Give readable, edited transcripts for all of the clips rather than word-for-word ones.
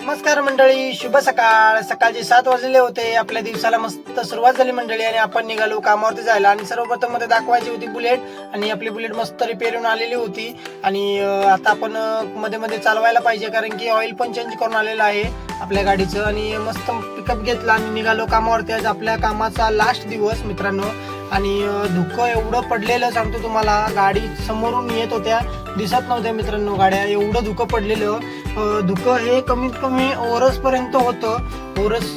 नमस्कार मंडळी, शुभ सकाळ. सकाळचे 7 वाजलेले होते. आपल्या दिवसाला मस्त सुरुवात झाली मंडळी आणि आपण निघालो कामावरती जायला. आणि सर्वप्रथम मध्ये दाखवायची होती बुलेट आणि आपली बुलेट मस्त रिपेअरून आलेली होती. आणि आता आपण मध्ये मध्ये चालवायला पाहिजे, कारण की ऑइल पण चेंज करून आलेलं आहे आपल्या गाडीचं. आणि मस्त पिकअप घेतला आणि निघालो कामावरती. आज आपल्या कामाचा लास्ट दिवस मित्रांनो. आणि धुकं एवढं पडलेलं सांगतो तुम्हाला, गाडी समोरून येत होत्या, दिसत नव्हत्या मित्रांनो गाड्या. एवढं धुकं पडलेलं. धुकं हे कमीत कमी ओरस पर्यंत होतं. ओरस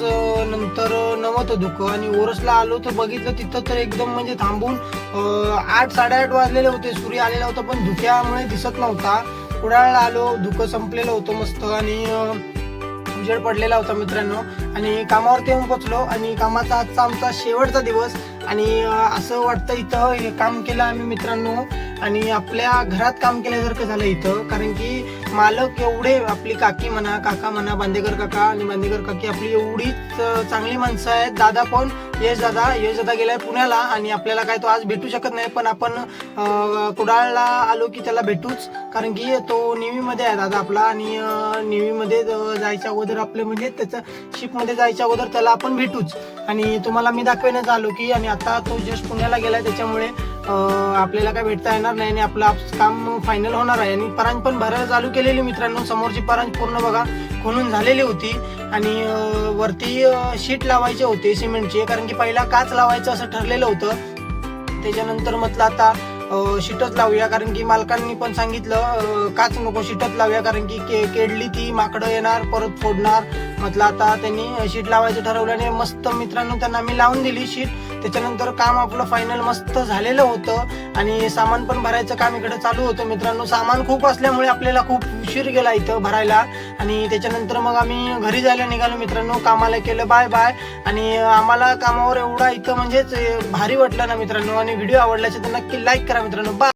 नंतर नव्हतं धुकं. आणि ओरसला आलो तर बघितलं तिथं तर एकदम म्हणजे थांबून 8-8:30 वाजलेले होते. सूर्य आलेला होता पण धुक्यामुळे दिसत नव्हता. कुडाळला आलो, धुकं संपलेलं होतं मस्त आणि उजेड पडलेला होता मित्रांनो. आणि कामावरती येऊन पोचलो आणि कामाचा आजचा आमचा शेवटचा दिवस. आणि असं वाटतं इथं हे काम केलं आम्ही मित्रांनो आणि आपल्या घरात काम केल्यासारखं झालं इथं. कारण की मालक एवढे, आपली काकी म्हणा, काका म्हणा, बांदेकर काका आणि बांदेकर काकी आपली एवढीच चांगली माणसं आहेत. दादा पण यश दादा गेलाय पुण्याला आणि आपल्याला काय तो आज भेटू शकत नाही, पण आपण कुडाळला आलो की त्याला भेटूच. कारण की तो नेव्हीमध्ये आहे दादा आपला. आणि नेव्हीमध्ये जायच्या अगोदर आपले म्हणजे त्याचं शिपमध्ये जायच्या अगोदर त्याला आपण भेटूच. आणि तुम्हाला मी दाखवण्याच आलो की, आणि आता तो जस्ट पुण्याला गेलाय त्याच्यामुळे आपल्याला काय भेटता येणार नाही आणि आपलं काम फायनल होणार आहे. आणि परांज पण भरायला चालू केलेली मित्रांनो. समोरची परांज पूर्ण बघा खोलून झालेली होती. आणि वरती शीट लावायचे होते सिमेंटचे, कारण की पहिला काच लावायचं असं ठरलेलं होतं. त्याच्यानंतर म्हटलं आता शीटच लावूया, कारण की मालकांनी पण सांगितलं काच नको, शीटच लावूया, कारण की केडली ती माकडं येणार परत फोडणार. म्हटलं आता त्यांनी शीट लावायचं ठरवलं आणि मस्त मित्रांनो त्यांना मी लावून दिली शीट. त्याच्यानंतर काम आपलं फायनल मस्त झालेलं होतं. आणि सामान पण भरायचं काम इकडे चालू होतं मित्रांनो. सामान खूप असल्यामुळे आपल्याला खूप उशीर गेला इथं भरायला. आणि त्याच्यानंतर मग आम्ही घरी जायला निघालो मित्रांनो. कामाला केलं बाय बाय. आणि आम्हाला कामावर एवढा इथं म्हणजेच भारी वाटलं ना मित्रांनो. आणि व्हिडिओ आवडल्याचे तर नक्की लाईक करा मित्रांनो. बाय.